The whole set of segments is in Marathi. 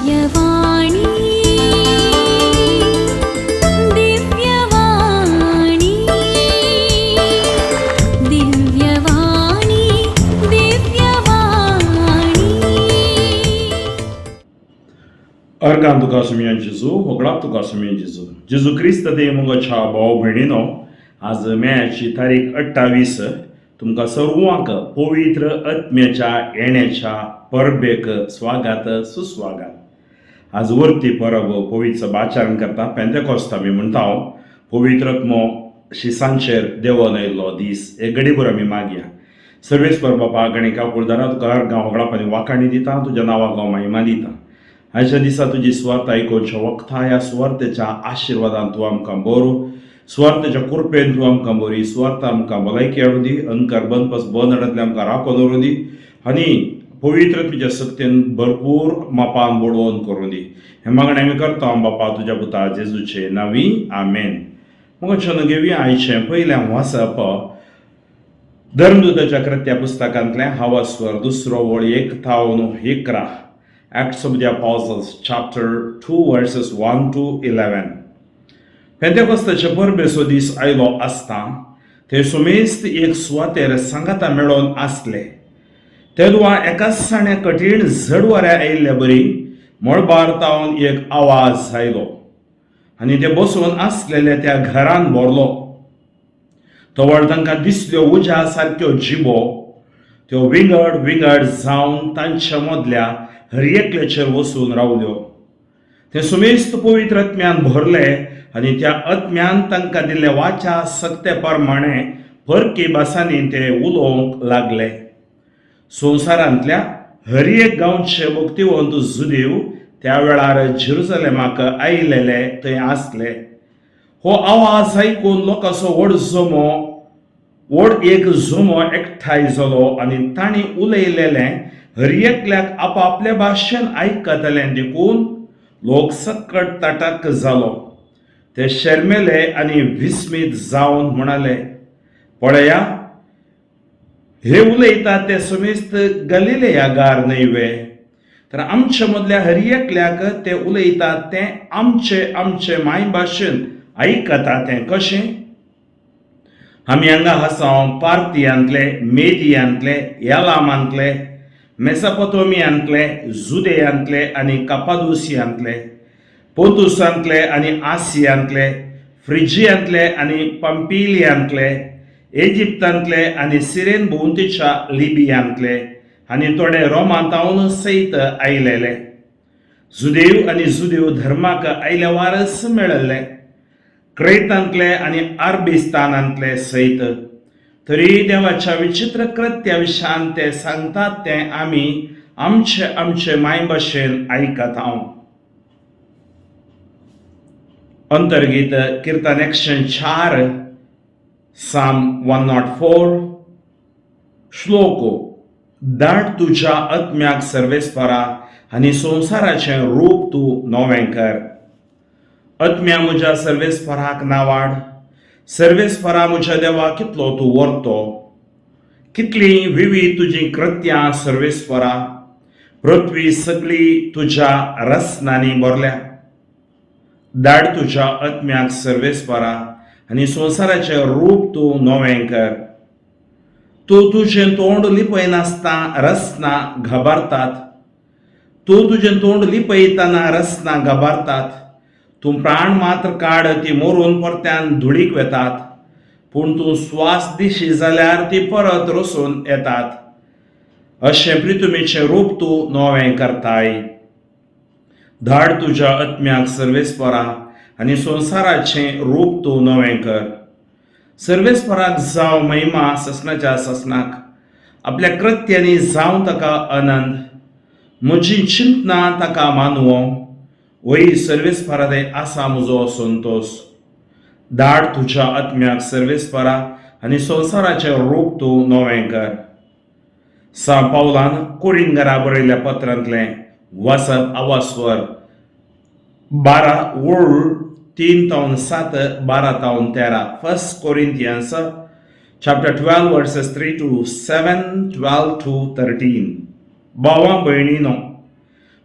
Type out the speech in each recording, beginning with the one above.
Divyavani Divyavani Divyavani Divyavani Argan tuka sumiyan Jezu, hoglap tuka sumiyan Jezu. Jezu Christ de मुंगच्या भाव भयणीनो, आज मेची तारीख 28 तुमका सर्वांक पवित्र आत्म्याच्या येण्याच्या परबेक स्वागत सुस्वागत. आज वरती परब पवित्र आचरण करता पेंतेकोस्त आमी म्हणटा पवित्र आत्मो शिसांचेर देवून आयिल्लो दीस हे घडीभर आमी मागया. सर्वेस्पर बापा गणिका कुळदारा तुका गांव होगळापांनी वाखाणी दिता, तुज्या नांवाक हांव महिमा दिता. आयच्या दिसा तुजी स्वार्थ आयकोवच्या वखता ह्या स्वार्थेच्या आशिर्वादान तूं आमकां बरो, स्वार्थेच्या कृपेन तूं आमकां बरी, स्वार्थ आमकां भलायकी हाडूं दी, अंकार बंदडांतले आमकां राखो दवरूं दी आनी पवित्र तुज्या सक्तीन भरपूर मापान बडोवन करूं दी. हें मागणें आमी करता बापा तुज्या पुता जेजूचे नांवी आमेन. मग घेवया आयचें पयलें वाचप धर्मदूताच्या कृत्या पुस्तकांतलें हावास्वर दुसरो वळी 1:11 Acts of the Apostles chapter 2 verses 1 to 11. पेंतेकोस्ताचे परबेचो दीस आयलो आसता ते सुमेस्त एक सुवातेर सांगाता मेळोन आसले. तेदुआ एकाच साणे कठीण झड वाऱ्या आयिल्ले बरी मळबार एक आवाज आयलो आनी ते बसून आसलेले त्या घरान भरलो. तवळ तांकां दिसल्यो उज्या सारक्यो जिबो त्यो विंगड विंगड जावन तांच्या मदल्या हरियेकल्याचेर वचून रावल्यो. ते सुमेस्त पवित्र आत्म्यान भरले आनी त्या आत्म्यान तांकां दिल्ले वाच्या सक्ते प्रमाणे परकी भासांनी ते उलोवंक लागले. संवसारांतल्या हर एक गांवचे भक्तिवंत जुदेव त्या वेळार जेरुसलेमाक आयिल्ले थंय आसले. हो आवाज आयकून लोकांचो व्हड एक जुमो एकठांय जालो आनी तांणी उलयलेलें हर एकल्याक आपापल्या भाशेन आयकतालें देखून लोक सकट ताटाक जालो. ते शर्मेले आनी विस्मीत जावन म्हणाले, पळया हे उलयता ते सुमेस्त गलिलेयागार न्हयवे, तर आमच्या मदल्या हर एकल्याक ते उलयतात ते आमचे मायभाशेन आयकता तें कशें? आमी हांगा आसां पार्थियांतले, मेदियांतले, एलामांतले, मेसोपोटामियांतले, जुदेयांतले आनी कापादोसियांतले, पोंतुसांतले आनी आसियांतले, फ्रिजियांतले आनी पंपिलियांतले, इजिप्तांतले आनी सिरेन भोंवतीच्या लिबियांतले आनी थोडे रोमांतावन सयत आयलेले. जुदेव आनी जुदेव धर्माक आयले वारस मेळिल्ले, क्रेतांतले आनी अरबिस्तानांतले सयत. तरी देवाच्या विचित्र कृत्या विशयान ते सांगतात ते आमी आमचे मायभाशेन आयकत आहों. अंतर्गीत कीर्तन 104 साम 104 श्लोको. धाड तुज्या आत्म्याक सर्वेस्परा आनी संवसाराचें रूप तूं नवें कर. आत्म्या म्हज्या सर्वेस्पराक नावाड, सर्वेस्परा म्हज्या देवा कितलो तूं व्हरतो. कितली विविध तुजी कृत्यां सर्वेस्परा, पृथ्वी सगळी तुज्या रसनांनी भरल्या. धाड तुज्या आत्म्याक सर्वेस्परा आनी संवसाराचें रूप तूं नवें कर. तूं तुजें तोंड लिपयनासता रसना घाबरतात. तूं तुजें तोंड लिपयतना रसना घाबरतात. तूं प्राण मात्र काड ती मरून परत्यान धुडीक वेतात, पूण तूं स्वास दिशी जाल्यार ती परत रसून येतात. अशें प्रितुमेचें रूप तूं नवें करताय. धाड तुज्या आत्म्याक सर्वेस्परा आनी संवसाराचें रूप तूं नवें कर. सर्वेस्पराक जावं महिमा ससनाच्या ससनाक, आपल्या कृत्यांनी जावं ताका आनंद, म्हजी चिंतना ताका मानवो. वही सर्वेस्परादे आसा म्हजो संतोष. धाड तुज्या आत्म्याक सर्वेस्परा आनी संवसाराचें रूप तूं नवें कर. सा पावलान कोरिंथांकां बरयल्ल्या पत्रांतलें वाचप आवास्वर 12 वळ 3-7, 12-13. 1 Corinthians chapter 12 verses 3 to 7, 12 to 13. भावां भयणीनो,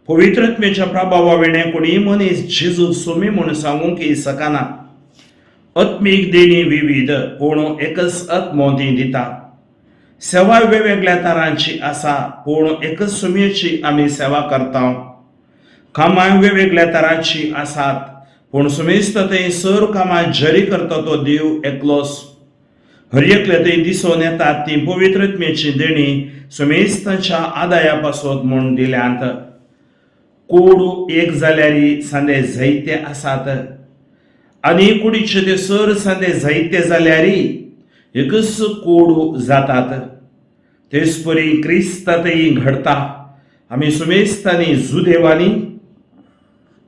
पवित्रत्मेच्या प्रभावावेणे कोणी मनीस जेजू सोमी म्हणून सांगूंक सकाना. आत्मीक देणी विविध पूण एकच आत्मो ती दिता. सेवा वेगवेगळ्या तरांची आसा पूण एकच सुमयेची आमी सेवा करता. कामां वेगवेगळ्या तरांची आसात पूण सुमेस्ततेन सर कामां जरी करता तो देव एकलोच. हर एकलेतेन दिसून येतात ती पवित्रत्मेची देणी सुमेस्तांच्या आदाया पासत म्हूण दिल्यांत. कोडू एक जाल्यारी सांदे जायते आसात आनी कुडीचे ते सर सांदे जायते जाल्यारी एकच कोडू जातात. तेच परी क्रिस्तातय घडता. आमी सुमेस्तांनी जुदेवांनी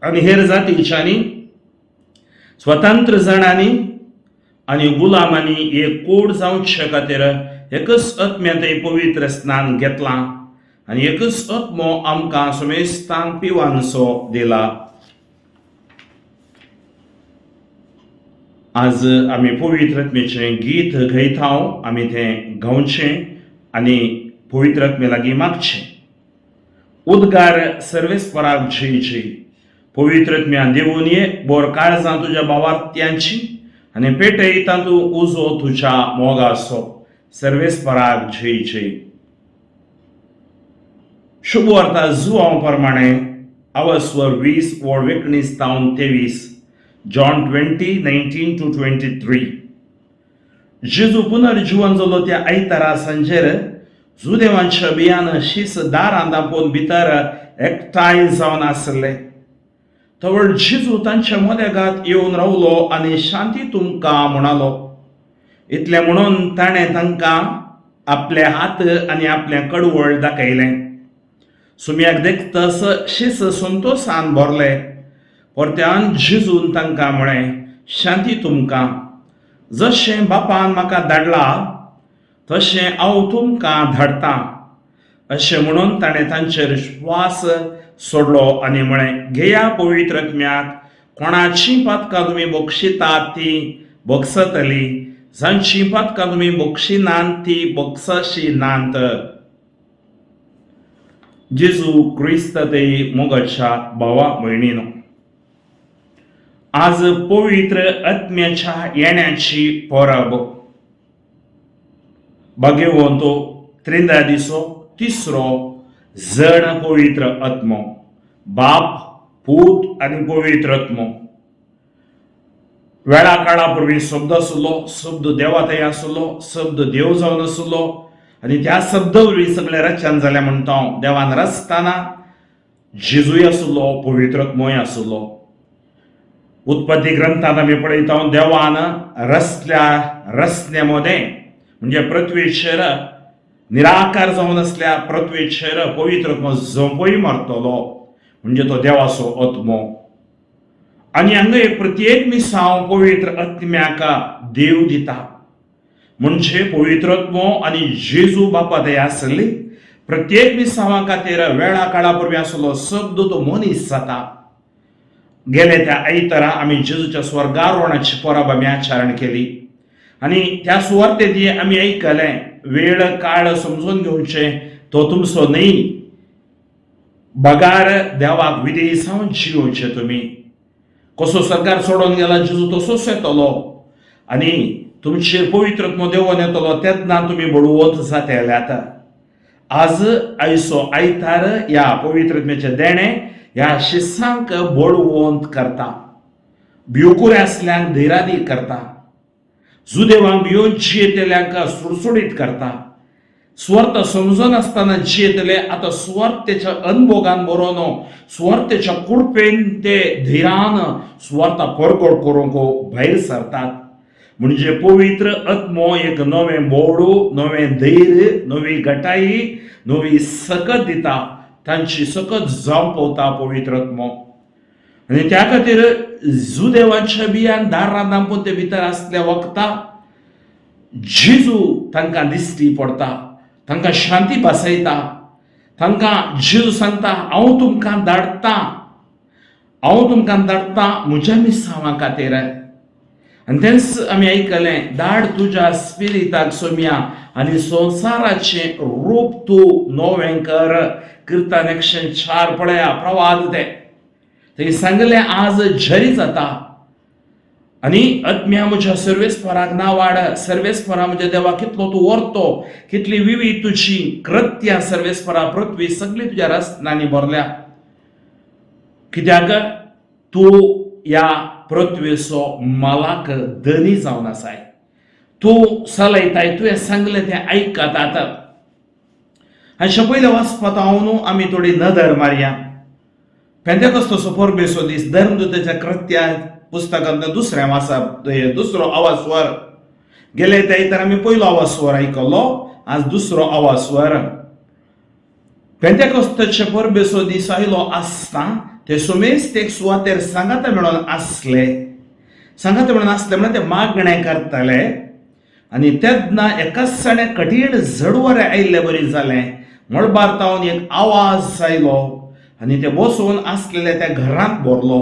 आनी हेर जातीच्यांनी स्वतंत्र जाणांनी आनी गुलामांनी एक कोड जावचे खातीर एकच आत्म्यातय पवित्र स्नान घेतलां आनी एकच आत्मो आमकां सुमेस्तांक पिवानसो दिला. आज आमी पवित्रत्मेचें गीत गयता. आमी तें गावचें आनी पवित्रत्मे लागीं मागचें. उद्गार सर्वेस्पराक जय जय. पवित्रत्म्या देवून ये बोर काळजां तुज्या भावार्थ्यांची आनी पेटय तातूं उजो तुज्या मोगाचो. सर्वेस्पराक जय जय. शुभ वार्ता जुवां प्रमाणे अवस्वर 20 वड 19-23 जॉन 20:19-23. जेजू पुनर्जीवन जालो त्या आयतारा सांजेर जुदेवांच्या बियान शीस दारां दांपोवन भितर एकठांय जावन आसले. तवळ जेजू तांच्या मदेगांत येवन रावलो आनी शांती तुमकां म्हणालो. इतलें म्हणून ताणें तांकां आपले हात आनी आपलें कडवळ दाखयलें. सुमयाक देखतस शीस संतोषान भरले. परत्यान जेजून तांकां म्हळें, शांती तुमकां. जशें बापान म्हाका धाडला तशें हांव तुमकां धाडटां. अशें म्हणून ताणें तांचेर श्वास सोडलो आनी म्हळें, घेया पवित्रत्म्याक. कोणाची पातकां तुमी बक्षितात ती बक्षतली. जांची पातकां तुमी बक्षिनात ती बक्षशी नात. जेजू क्रिस्ततेय मोगाच्या भावा भयणीनो, आज पवित्र आत्म्याच्या येण्याची परब. भाग्यवंतो त्रिंदा दिसो तिसरो जण पवित्र आत्मो. बाप, पूत आनी पवित्र आत्मो. वेळा काळा पूर्वी शब्द आसलो. शब्द देवातय आसलो. शब्द देव जावन आसलो आनी त्या शब्दा वरवीं सगळें रचन जालें म्हणटा. देवान रचतना जेजूय आसलो, पवित्र आत्मोय आसलो. उत्पत्ती ग्रंथात आमी पळयता देवान रचण्यामध्ये म्हणजे पृथ्वीचेर निराकार जावन असल्या पृथ्वीचेर पवित्र आत्मो जंपय मारतलो म्हणजे तो देवाचो आत्मो. आनी हांगा प्रत्येक मिसांव पवित्र आत्म्याक देव दिता. म्हणजे पवित्र आत्मो आनी जेजू बापा दया आसली. प्रत्येक मिसांवा खातीर वेळा काळा पूर्वी आसलो शब्द तो मनीस जाता. गेले त्या आयतारा आमी जेजूच्या स्वर्गारोहणाची परब आमी आचरण केली आनी त्या सुवातेदी आमी आयकलें, वेळ काळ समजून घेवचे तो तुमचो न्ही. बगार देवाक विधेय जावन जिवचे तुमी. कसो सरकार सोडून गेला जेजू तसोच येतलो आनी तुमचेर पवित्र आत्मो देवून येतलो. तेन्ना तुमी बडवंत जातल्यात. आज आयचो आयतार ह्या पवित्र आत्म्याचे देणें ह्या शिसांक बळवंत करता. भिवकुरे असल्यांक धैर्यादी करता. जुदेवांक भिवून जियेतल्यांक सुडसुडीत करता. स्वार्थ समजून आसतना जियेतले आतां स्वार्थेच्या अनुभोगान बरोवन स्वार्थेच्या कुडपेन ते धैर्यान स्वार्थ परगट करूंक भायर सरतात. म्हणजे पवित्र आत्मो एक नवें बोडू, नवें धैर्य, नवी घटाई, नवी सकत दिता. तांची सकत जांपवता पवित्र आत्मो. आनी त्या खातीर जुदेवांच्या बियान दारां दांपोवन ते भितर आसल्या वखदां जेजू तांकां दिश्टी पडटा. तांकां शांती भासयता. तांकां जेजू सांगता, हांव तुमकां धाडटां. हांव तुमकां धाडटां म्हज्या मिसांवा खातीर. आणि तेच आम्ही ऐकलें, धाड तुझ्या स्पिरिताक सोम्या आणि संसाराचे रूप तू नोवें कर. कीर्तन 104 पळया, प्रवाद ते थंय सांगलें आज झरी जाता आणि आत्म्या म्हज्या सर्वेस्पराक ना वाड. सर्वेस्परा म्हज्या देवा कितलो तूं व्हरतो, कितली विविध तुजी कृत्या सर्वेस्परा. पृथ्वी सगळी तुज्या रस्त्यांनी भरल्या, कित्याक तूं ह्या पृथ्वीचो मालक धनी जावन आसाय. तूं चलयताय, तुवें सांगलें तें आयकतात. हाचे पयले वाचपात हांव आमी थोडी नदर मारया. पेंतेकोस्ताचो परबेचो दीस धर्मदूताच्या कृत्या पुस्तकांतल्या दुसऱ्या वाचप, दुसरो आवाजवर गेले ते तर आमी पयलो आवाजवर आयकलो, आज दुसरो आवाजवर. पेंतेकोस्ताचे परबेचो दीस आयलो आसता ते सुमेस्त एक सुवातेर सांगाते म्हणून आसले. सांगाते म्हणून आसले म्हणजे ते मागणे करताले. आणि तेन्ना एकाच सणे कठीण झडवरे आयिल्ले बरी जालें. मळबार तावन एक आवाज आयलो आणि ते बसून आसलेले त्या घरांत भरलो.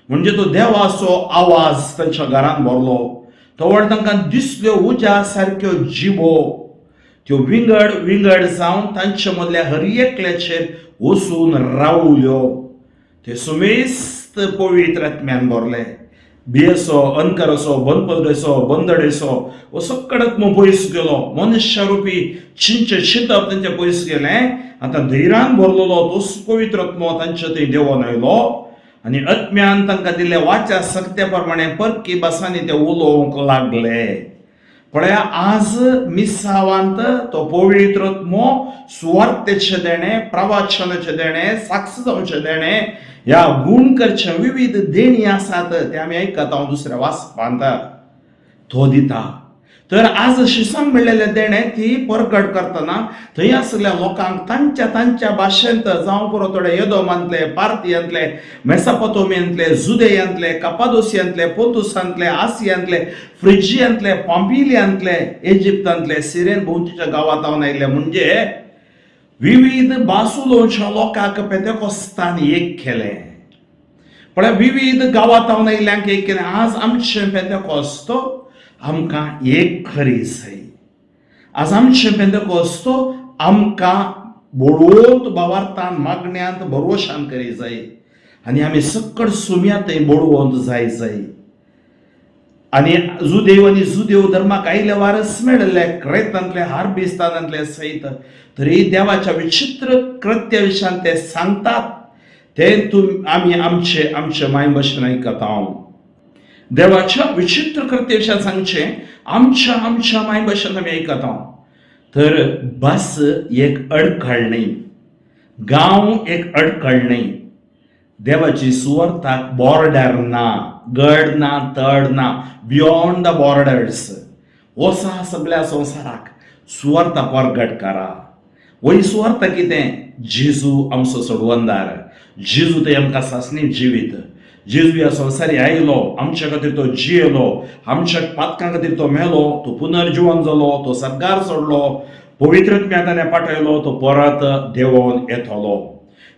म्हणजे तो देवाचो आवाज तांच्या घरांत भरलो. तवळ तांकां दिसल्यो उज्या सारक्यो जिबो, त्यो विंगड विंगड जावन तांचे मदल्या हर एकल्याचेर वचून रावल्यो. ते सुमेस्त पवित्र आत्म्यान भरले. बियेचो, अंकराचो, बनपदरेचो, बंदडेचो हो सगळ्यात पयस गेलो. मनुश्य रुपी चिंचे चिंतप तांचे पयस गेलें. आतां धैर्यान भरलेलो तोच पवित्र आत्मो तांचे थंय देवून आयलो आणि आत्म्यान तांकां दिल्ल्या वाच्या सक्ते प्रमाणे परकी भासांनी ते उलोवंक लागले. पळया, आज मिसावांत तो पवित्र आत्मो सुवार्तेचे देणे, प्रवाचनाचे देणे, साक्ष जावचे देणे, ह्या गुण करचे विविध देणी आसात ते आमी आयकता. हांव दुसऱ्या वाचपांत तो दिता. तर आज शिसांक मेळिल्ले देणे ती परगट करतना थंय आसलेल्या लोकांक तांच्या तांच्या भाशेंत जावं पुरो थोडे येदोमांतले, पार्थियांतले, मेसोपोटेमियांतले, जुदेयांतले, कपादोसियांतले, पोंतुसांतले, आसियांतले, फ्रिजियांतले, पांपिलियांतले, इजिप्तांतले, सिरेन भोंवतीच्या गांवांत हांव आयिल्ले. म्हणजे विविध भास उलोवच्या लोकांक पेंतेकोस्तान एक केलें. पण विविध गांवांत हांव आयिल्ल्यांक एक केलें. आज आमचें पेंतेकोस्त आमकां एक खरी जाय. आज आमचें पेंतेकोस्त आमकां बडोवंत भावार्थान, मागण्यांत, भरवशान करी जाय. आनी आमी सकट सुम्यांतय बडोवंत जाय. आनी जुदेव धर्माक आयिल्ले वारस मेळिल्ले, क्रेतांतले, हार्बिस्तानांतले सयत तरी देवाच्या विचित्र कृत्या विशयान ते सांगतात. ते आमी आमचे माय भशेन आयकता. हांव देवाच्या विचित्र कृत्या विशयान सांगचे आमच्या माय भशेन आमी आयकता. तर बस एक अडखळणी, गांव एक अडखळणी, देवाची सुवार्थाक बॉर्डर ना, गड ना, तड ना, बियॉन्ड द बॉर्डर्स. वसा सगळ्या संवसाराक सुवार्थ परगट करा. वही सुवार्थ कितें? जेजू आमचो सोडवंदार. जेजू ते आमकां सासणीत जिवीत. जेजू ह्या संवसारी आयलो, आमच्या खातीर तो जियेलो, आमच्या पातकां खातीर तो मेलो, तो पुनर्जीवन जालो, तो सर्गार सोडलो, पवित्र आत्म्या ताणें पाठयलो, तो परत देंवोन येतलो.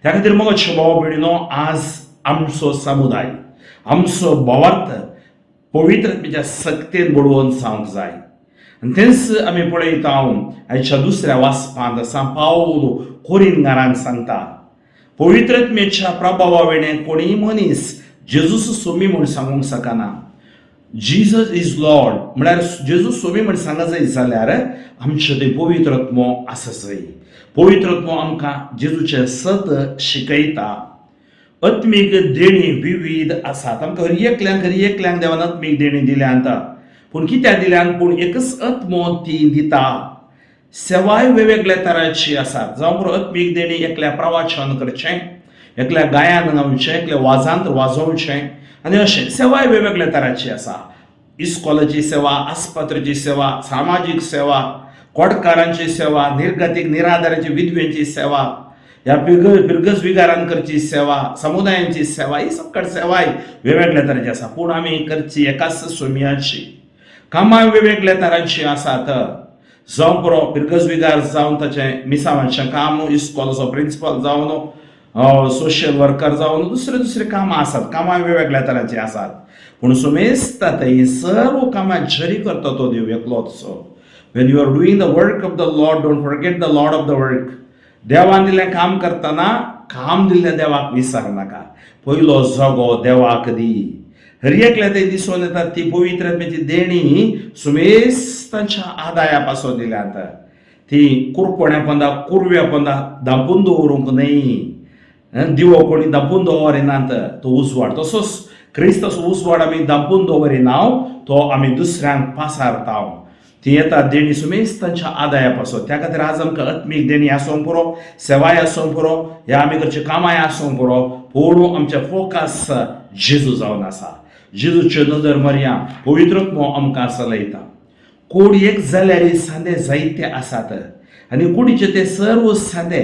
त्या खातीर मगो भाव भयणीनो, आज आमचो समुदाय, आमचो भावार्थ पवित्र आत्म्याच्या सक्तेन बडोवन जावंक जाय. आनी तेंच आमी पळयता. हांव आयच्या दुसऱ्या वाचपांत पावलो कोरिंथांक सांगता, पवित्र आत्म्याच्या प्रभावा वेळेन कोणीय मनीस जेजूस सोमी म्हूण सांगूंक शकना. जीजस इज लॉर्ड म्हळ्यार जेजू सोमी म्हूण सांगत जाय जाल्यार आमचे थंय पवित्र आत्मो आसा जाय. पवित्र आत्मो आमकां जेजूचे सत शिकयता. आत्मीक देणी विविध आसात. आमकां हर एकल्यांक देवान आत्मीक देणी दिल्यांत. पूण कित्याक दिल्यांत? पूण एकच आत्मो ती दिता. सेवाय वेगवेगळ्या तरांची आसात. जावं पुरो आत्मीक देणी एकल्या प्रवाचन करचें, एकल्या गायन गावचें, एकल्या वाजांत्र वाजोवचें, आनी अशें सेवाय वेगवेगळ्या तरांची आसा. इस्कॉलाची सेवा, आस्पत्रेची सेवा, सामाजीक सेवा, कोडकारांची सेवा, निर्गतीक निराधाराची विधवेंची सेवा, ह्या पिरगस विगारांकरची सेवा, समुदायांची सेवा, ही सकट सेवाय वेगवेगळ्या तरांची आसा. पूण आमी करची एकाच सोमयाची. कामां वेगवेगळ्या तरांची आसात. जावं पुरो पिरगस विगार जावन ताचें मिसावांचें काम, इस्कॉलाचो प्रिंसिपल जावन सोशल वर्कर जावन दुसरे कामां आसात, कामां वेगवेगळ्या तरांची आसात, पूण सुमेस्ता थंय सर्व कामां झरी करता तो देव एकलोच. When you are doing the work of the Lord, don't forget the Lord of the work. देवान दिल्लें काम करतना काम दिल्लें देवाक विसर नाका. पयलो जगो देवाक दी. हर एकल्या थंय दिसून येता ती पवित्र आत्म्याची देणी सुमेस्तांच्या आदाया पासो दिल्यात. ती कुरपण्या पंदा कुरव्या पंदा धांपून दवरूंक न्हय. दिवो कोणी धांपून दवरिनात, तो उजवाड. तसोच क्रिस्ताचो उजवाड आमी धांपून दवरिनाव, तो आमी दुसऱ्यांक पासारताव. ती येता देणी सुमेस्तांच्या आदाया पासो. त्या खातीर आज आमकां आत्मीक देणी आसूंक पुरो, सेवाय आसूंक पुरो, ह्या आमी करची कामाय आसूंक पुरो, पूण आमचे फोकस जेजू जावन आसा. जेजूच्यो नदर मरया पवित्रत्व आमकां चलयता. कोड एक जाल्यार सांदे जायते आसात, आनी कुडीचे ते सर्व सांदे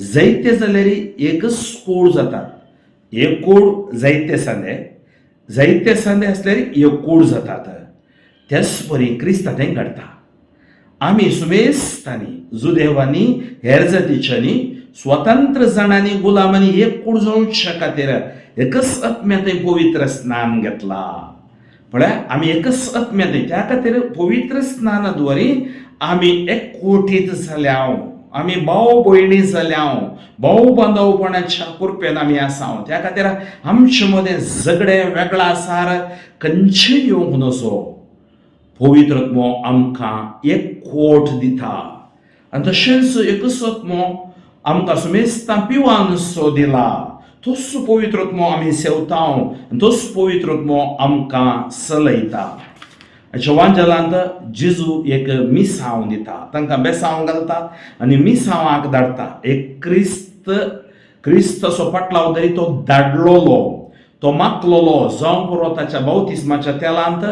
जायते जाल्यार एकच कोड जातात. एक कोड जायते सांदे आसल्यार एक कोड जातात. त्याच परी क्रिस्तांनी घडता. आमी सुमेस्तांनी, जुदेवांनी, हेर जातीच्यांनी, स्वतंत्र जाणांनी, गुलामांनी एक कोड जावचे खातीर एकच आत्म्यात पवित्र स्नान घेतला. म्हळ्यार आमी एकच आत्म्यात, त्या खातीर पवित्र स्नानाद्वारे आमी एकवटीत जाल्याव. आमी भाव भयणी जाल्याव. भाव बांदवपणाच्या कृपेन आमी आसाव. त्या खातीर आमचे मदें झगडे वेगळा सार खंयचेय येवंक नजो. पवित्रत्व आमकां एकवट दिता. आनी तशेंच एकच आत्मो आमकां सुमेस्तां पिवान सो दिला. तोच पवित्रत्व आमी सेवताव, तोच पवित्रत्व आमकां चलयता. वांजलांत जेजू एक मिसांव दिता, तांकां बेसांव घालता आनी मिसांवाक धाडटा. एक क्रिस्ताचो पाटलाव धरी तो धाडलोलो, तो मागलोलो जावंक पुरो ताच्या बावतिस्माच्या तेलांत,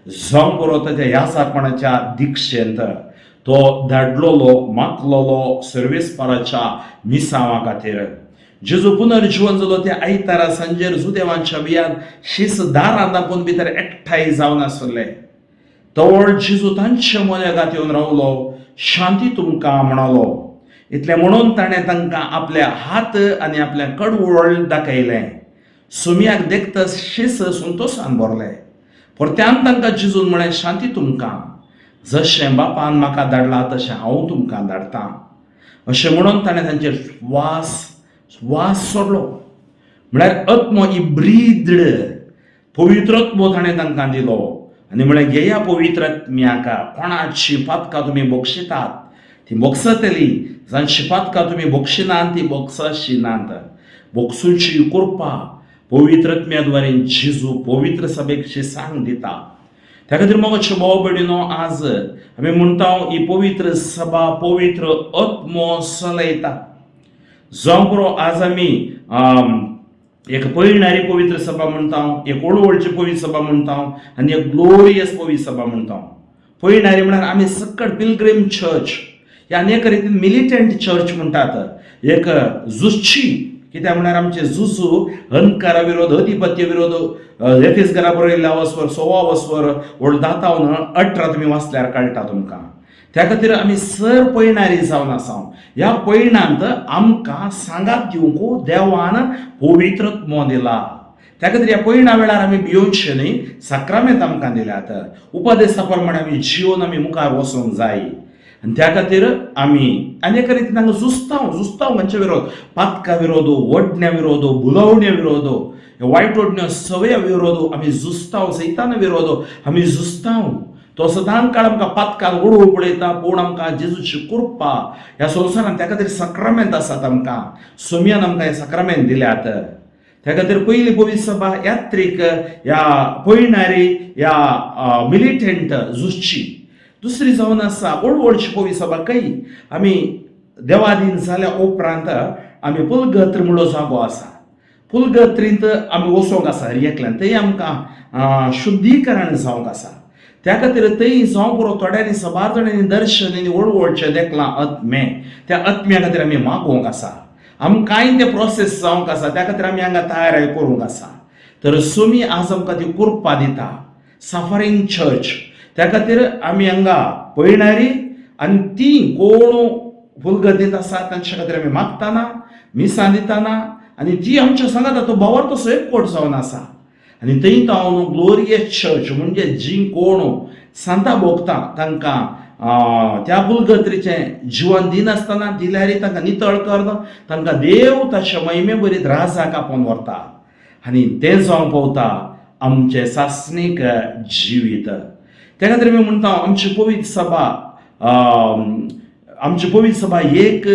जावंक पुरो ताच्या याजकपणाच्या दिक्षेंत. तो धाडलोलो, मागलोलो सर्वेस्पराच्या मिसांवा खातीर. जेजू पुनर्जीवन जालो त्या आयतारा सांजेर जुदेवांच्या बियान शीसदारां दापून भितर एकठांय जावन आसले. तवळ जेजू तांच्या मनेगात येवन रावलो, शांती तुमकां म्हणालो. इतलें म्हणून ताणें तांकां आपले हात आनी आपलें कडवळ दाखयलें. सुमयाक देखता शीस संतोशान भरलें. परत्यान तांकां जेजून म्हळें, शांती तुमकां. जशें बापान म्हाका धाडला तशें हांव तुमकां धाडटां. अशें म्हणून ताणें तांचेर वास सोडलो. म्हळ्यार आत्मो ही ब्रीद्ड पवित्रत्व ताणें तांकां दिलो. आनी म्हळें, घेया पवित्र आत्म्याका. कोणाची पातकां तुमी बोगशितात ती बोगसतली, जांची पातकां तुमी बोगशिनात ती बोगसशिनात. बोगसूची कृपा पवित्र आत्म्याद्वारे जेजू पवित्र सभेक सांग दिता. त्या खातीर मोगाच्यो भाव भयणीनो, आज आमी म्हणटा ही पवित्र सभा पवित्र आत्मो चलयता. जावं पुरो आज आमी एक पळणारी पवित्र सभा म्हणटा, एक ओळवळची पवित्र सभा म्हणटा आनी एक ग्लोरियस पवित्र सभा म्हणटा. पळणारी म्हळ्यार आमी सकट पिलग्रीम चर्च, ह्या अनेक रितीन मिलिटंट चर्च म्हणटात. एक झुजची, कित्याक म्हळ्यार आमचे झुजू अंधकारा विरोध, अधिपत्य विरोध, एफेसकारा बरयल्ल्या वस्वर 16 वस्वर व्हड दातावन 18 तुमी वाचल्यार कळटा तुमकां. त्या खातीर आमी सर पळणारी जावन आसा. ह्या पळणांत आमकां सांगात दिवंक देवान पवित्रत्व दिला. त्या खातीर ह्या पळणा वेळार आमी भियोनशे न्ही, साक्रामेंत आमकां दिल्यात. उपदेशा प्रमाणे आमी जिवन आमी मुखार वचूंक जाय. आनी त्या खातीर आमी अनेक रितीन हांगा जुजताव खंयचे विरोध, पातका विरोधो, वडण्या विरोधो, बुलावण्या विरोधो, वायट वडण्यो सवया विरोधो आमी जुजताव, सैताना विरोधो आमी जुजताव. तो सदांच काळ आमकां पातकाक ओडून पळयता, पूण आमकां जेजूची कृपा ह्या संवसारांत. त्या खातीर साक्रामेंत आसात आमकां. सोमयान आमकां हे साक्रामेंत दिल्यात. त्या खातीर पयली पवित्र सभा यात्रीक, ह्या पळणारी, ह्या मिलिटंट झुजची. दुसरी जावन आसा ओळवळची पवित्र सभा. कई आमी देवाधीन जाल्या उपरांत आमी पुलगत्र म्हणलो जागो आसा. पुलगत्रींत आमी वचोंक आसा हर एकल्यान. थंय आमकां शुद्धीकरण जावंक आसा. त्या खातीर थंय जावं पुरो थोड्यांनी सबार जाणांनी दर्शनांनी ओळवळचे देखलां आत्मे. त्या आत्म्या खातीर आमी मागोवंक आसा. आमकांय ते प्रोसेस जावंक आसा. त्या खातीर आमी हांगा तयारी करूंक आसा. तर सुमी आज आमकां ती कृपा दिता. Suffering church. त्या खातीर आमी हांगा पळणारी आनी ती कोण फुलगतींत आसा तांचे खातीर आमी मागतना, मिसां दितना आनी ती आमच्या सांगात तो बावर तसो एकवट जावन आसा आनी थंय हांव ग्लोरियस चर्च म्हणजे जी कोण सांता भोगता तांकां त्या बुलगत्रीचें जिवन दिनासतना दिल्यार तांकां नितळ करता तांकां देव ताच्या महिमे बरीत राजाक आपोवन व्हरता आनी तें जावंक पावता आमचें सासणीक जिवीत. त्या खातीर मी म्हणटा आमची पवित्र सभा एक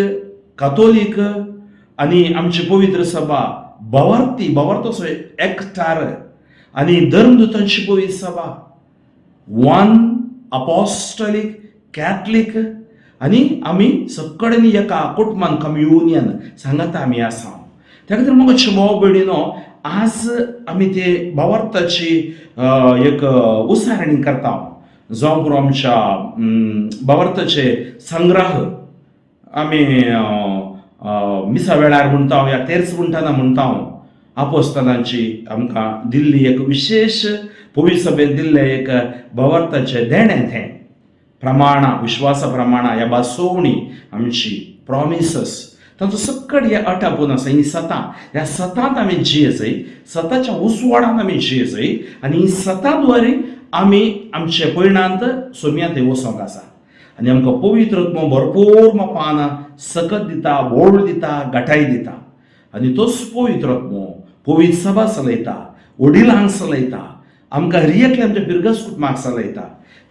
कातोलीक आनी आमची पवित्र सभा बवार्थसो एकठार आनी धर्मदूतांची पवित्र सभा वन अपॉस्टलीक कॅथलीक आनी आमी सगळ्यांनी एका कुटुंबान कम्युनियन सांगाता आमी आसा. त्या खातीर म्हाका भाव भयणीनो आज आमी ते भावार्थाची एक उसारणी करता जावं पुरो आमच्या भावार्थाचे संग्रह आमी मिसा वेळार म्हणटा या तेर्स म्हणटाना म्हणटा आपोस्तलांची आमकां दिल्ली एक विशेष पवित्र सभेन दिल्ले एक भावार्थाचे देणें तें प्रमाणां विश्वासा प्रमाणां ह्या बासोवणी आमची प्रॉमिसस तांचो सकट हे आटापून आसा ही सतां ह्या सतांत आमी जियेचय सताच्या उसवाडान आमी जियेचय आनी ही सतांद्वारे आमी आमचे परिणांत सोम्या थंय वचोंक आसा आनी आमकां पवित्र आत्मो भरपूर मोपान सकत दिता व्होळ दिता घटाय दिता आनी तोच पवित्र आत्मो पवित्र सभा चलयता वडिलांक चलयता आमकां रियेंतले आमच्या पिरगस कुटुंबाक चलयता.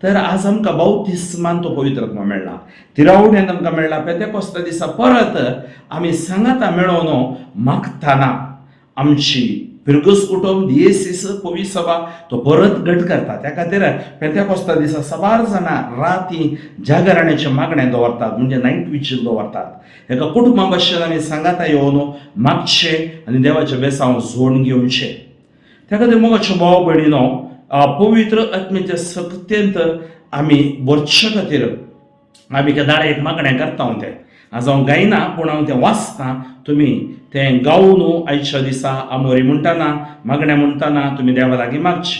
तर आज आमकां बावतिस्मान तो पवित्र आत्मा मेळ्ळा तिरावड्यान आमकां मेळ्ळा पेंतेकोस्ता दिसा परत आमी सांगाता मेळोवन मागतना आमची पिरगस कुटुंब दिएसीस पवित्र सभा तो परत घट करता. त्या खातीर पेंतेकोस्ता दिसा सबार जाणां राती जागरणाचें मागणें दवरतात म्हणजे नायट विचील दवरतात एका कुटुंबा भशेन आमी सांगाता येवन मागचें आनी देवाचें बेसांव जोडून घेवचें. त्या खातीर मोगाचे भाव भयणीनो पवित्र आत्म्याच्या सक्तेंत आमी भरचे खातीर आमी दाळे एक मागणें करता तें आज हांव गायना पूण हांव तें वाचतां तुमी तें गावन आयच्या दिसा आमोरी म्हणटाना मागणें म्हणटाना तुमी देवा लागीं मागची.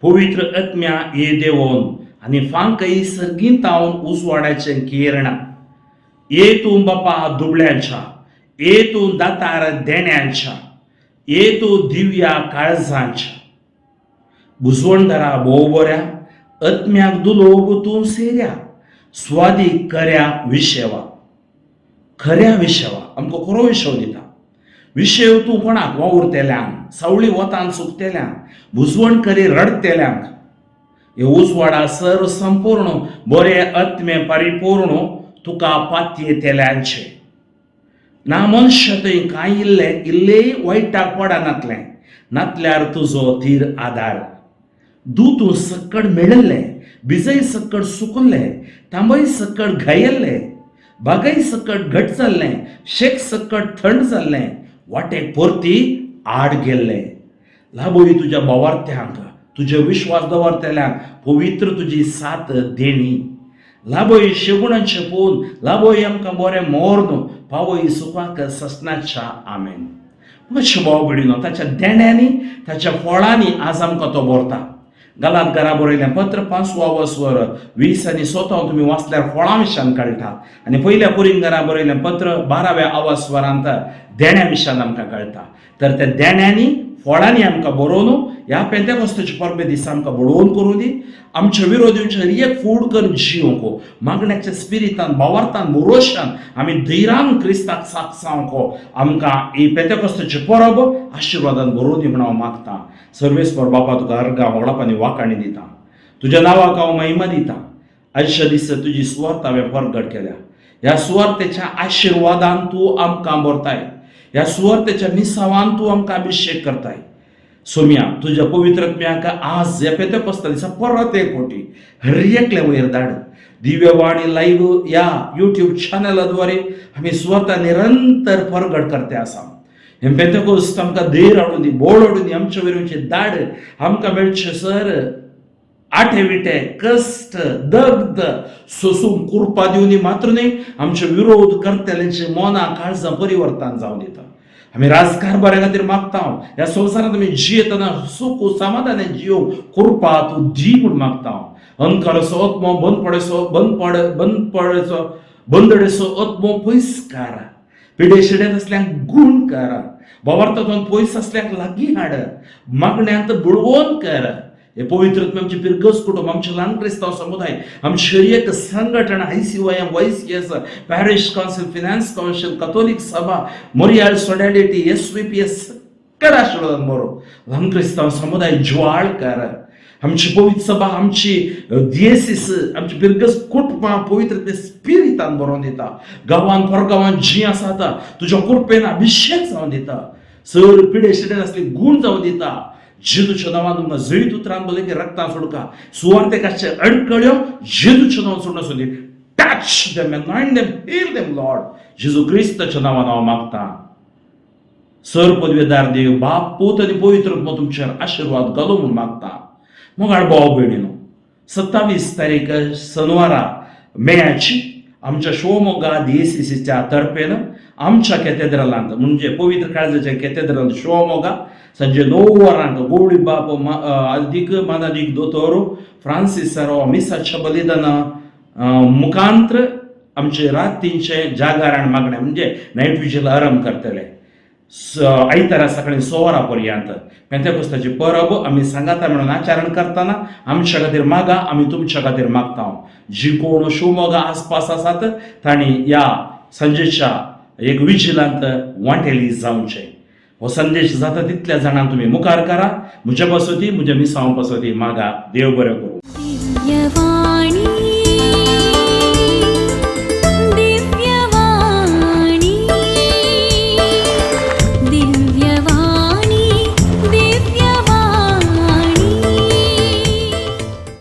पवित्र आत्म्या ये देवोन आनी फांकय सर्गींत हांव उजवाडाचें किरणा ये तूं बापा दुबळ्यांच्या ये तूं दातार देण्यांच्या ये तूं दिव्या काळजांच्या बुजवणदारा भोवबऱ्या आत्म्याक दुलोब तूं सेऱ्या स्वादी खऱ्या विशेवा आमकां खरो विशव दिता. विशेव तूं कोणाक वावुरतेल्यांक सावळी वतान चुकतेल्यांक बुजवण करी रडतेल्यांक हे उजवाडा सर संपूर्ण बरे आत्मे परिपूर्ण तुका पातयेतेल्यांचे ना मनश्य थंय कांय इल्लेय वायटाक पडनातलें नातल्यार तुजो तीर आदार दूत सक्कड मेळिल्ले बिजय सक्कड सुकल्ले तांबय सक्कड घायल्ले बागाई सक्कड घट जाल्लें शेक सक्कड थंड जाल्लें वाटेक परती आड गेल्ले. लाबोई तुज्या भावार्थ्यांक तुजे विश्वास दवरतेल्यांक पवित्र तुजी साथ देणी लाबोई शेगुणांचे पोवन लाबोई आमकां बरें मोर्न पावोई सुखाक ससनाच्या आमेन. मातशें भाव भयणीनो ताच्या देण्यांनी ताच्या फळांनी आज आमकां तो भरता. गालात घरा बरयलें पत्र 5 20 आनी 17 तुमी वाचल्यार फळां विशयान कळटा आनी पयल्या पुरीन घरा बरयलें पत्र 12 देण्या विशयान आमकां कळटा. तर त्या देण्यांनी फळांनी आमकां बरोवन ह्या पेंतेकोस्ताच्या परबे दिसा आमकां बडोवन करूं दी आमच्या विरोधींचेर एक फूड करून जियोंको मागण्याच्या स्पिरितान भावार्थान मोरोशान आमी धैर्यान क्रिस्ताक साक्षांको आमकां ही पेंतेकोस्ताची परब आशिर्वादान बरोवन दी म्हण हांव मागतां. सर्वेस्वर बापा तुका अर्गा वळप आनी वाकाणी दिता तुज्या नांवाक हांव महिमा दिता. आयच्या दिसा तुजी सुवार्थ हांवें परगट केल्या ह्या सुवार्थेच्या आशिर्वादान तूं आमकां भरताय ह्या सुवार्थेच्या मिसावान तूं आमकां अभिषेक करताय. सोम्या तुज्या पवित्र आत्म्याक आज ह्या पेंतेकोस्ता दिसा परत एक फावटी हरियेकले वयर धाड. दिव्यवाणी लाईव्ह या यूट्यूब चॅनलाद्वारे आमी सुवार्थ निरंतर परगट करते आसा. हे पेंतेकोस्त आमकां धैर्य हाडून दी बोळ हाडून दी आमच्या वयरचें धाड आमकां मेळचें सर आठे विटे कश्ट दग्ध सोसून कुरपा दिवनी मात्र न्ही आमचे विरोध करतेल्यांचे मनां काळजां परिवर्तन जावं दिता. आमी राजकारभारा खातीर मागता ह्या संवसारांत आमी जियेतना सूख समाधान जियो कुरपा तूं दी म्हूण मागता. अंधकाराचो आत्मो बंदडेचो आत्मो पयस कारा पिडे शिडेत असल्यांक गूण कारा बोवार्थांतून पयस असल्याक लागीं हाड, मागण्यांत बुडवून कर. हे पवित्र आमचे पिरगस कुटुंब, आमचे ल्हान क्रिस्तांव समुदाय, आमची शरीयक संघटना, ICYM, YCS, parish council, finance council, Catholic सभा, मोरियाल सोडॅलिटी, SVPS सगळ्या आशिर्वादान बरो. ल्हान क्रिस्तांव समुदाय ज्वाळ कर. आमची पवित्र सभा, आमची DSS, आमची बिरगस कुटुंबां पवित्र स्पिरितान बरोवन दिता. गांवांत परगांवांत जी आसा ता तुज्या कृपेन अभिषेक जावन दिता. सर पिडे शिडेन असली गूण जावन दिता. जेजूच्या नांवान तुमकां जळीत उतरान बोले की रक्तां सुडका, सुवार्थेकाचे अडकळ्यो जेजूच्या नांवान सोडून सोदी. Touch them, anoint them, heal them, Lord. जेजू क्रिस्ताच्या नांवान हांव मागतां. सर पदवेदार देव, बाप, पूत आनी पवित्र आत्मो तुमचेर आशिर्वाद घालो म्हूण मागतां. मोगाळ भाव भयणीनो, 27 तारीख शनिवारा मेयाची आमच्या शिवमोगा DSCच्या तर्फेन आमच्या कॅथेड्रलांत म्हणजे पवित्र काळजाच्या कॅथेड्रल शिवमोगा संजे 9 वरांक गवळी बाप अधिक मानाधिक दोतोर फ्रांसीस सरो मिसाच्या बलिदाना मुखांत्र आमचे रात 300 जागरण मागण्या म्हणजे नाईट विजिल आरंभ करतले. आयतारा सकाळी 6 वरांपर्यंत पेंतेकोस्ताची परब आम्ही सांगाता म्हणून आचरण करताना आमच्या खातीर मागा, आम्ही तुमच्या खातीर मागता. जी कोण शिवमोगा आसपास आसात तांणी या संजेच्या एक विजिलांत वांटेली जावचे. हो संदेश जाता तितल्या जाणांक तुम्ही मुखार करा. म्हज्या बसोती, म्हज्या मिसांव बसोती मागा. देव बरें करूं. दिव्यवाणी